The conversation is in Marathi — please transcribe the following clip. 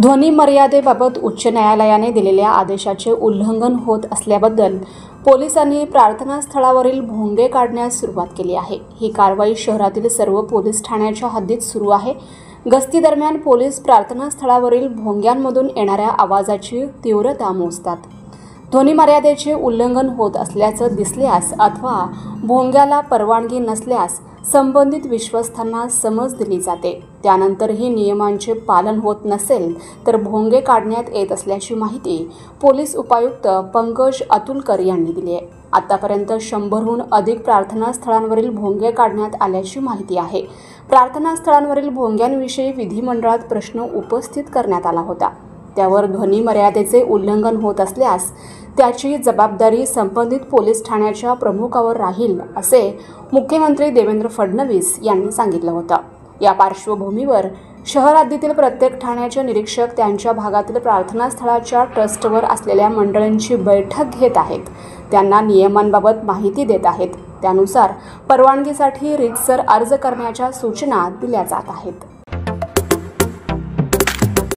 ध्वनी मर्यादेबाबत उच्च न्यायालयाने दिलेल्या आदेशाचे उल्लंघन होत असल्याबद्दल पोलिसांनी प्रार्थनास्थळावरील भोंगे काढण्यास सुरुवात केली आहे। ही कारवाई शहरातील सर्व पोलीस ठाण्याच्या हद्दीत सुरू आहे। गस्ती दरम्यान पोलीस प्रार्थनास्थळावरील भोंग्यांमधून येणाऱ्या आवाजाची तीव्रता मोजतात। ध्वनी मर्यादेचे उल्लंघन होत असल्याचं दिसल्यास अथवा भोंग्याला परवानगी नसल्यास संबंधित विश्वस्तांना समज दिली जाते। त्यानंतरही नियमांचे पालन होत नसेल तर भोंगे काढण्यात येत असल्याची माहिती पोलीस उपायुक्त पंकज अतुलकर यांनी दिली आहे। आतापर्यंत 100हून अधिक प्रार्थनास्थळांवरील भोंगे काढण्यात आल्याची माहिती आहे। प्रार्थनास्थळांवरील भोंग्यांविषयी विधिमंडळात प्रश्न उपस्थित करण्यात आला होता। त्यावर ध्वनी मर्यादेचे उल्लंघन होत असल्यास त्याची जबाबदारी संबंधित पोलीस ठाण्याच्या प्रमुखावर राहील असे मुख्यमंत्री देवेंद्र फडणवीस यांनी सांगितलं होतं। या पार्श्वभूमीवर शहर हद्दीतील प्रत्येक ठाण्याचे निरीक्षक त्यांच्या भागातील प्रार्थनास्थळाच्या ट्रस्टवर असलेल्या मंडळींची बैठक घेत आहेत। त्यांना नियमांबाबत माहिती देत आहेत। त्यानुसार परवानगीसाठी रीतसर अर्ज करण्याच्या सूचना दिल्या जात आहेत।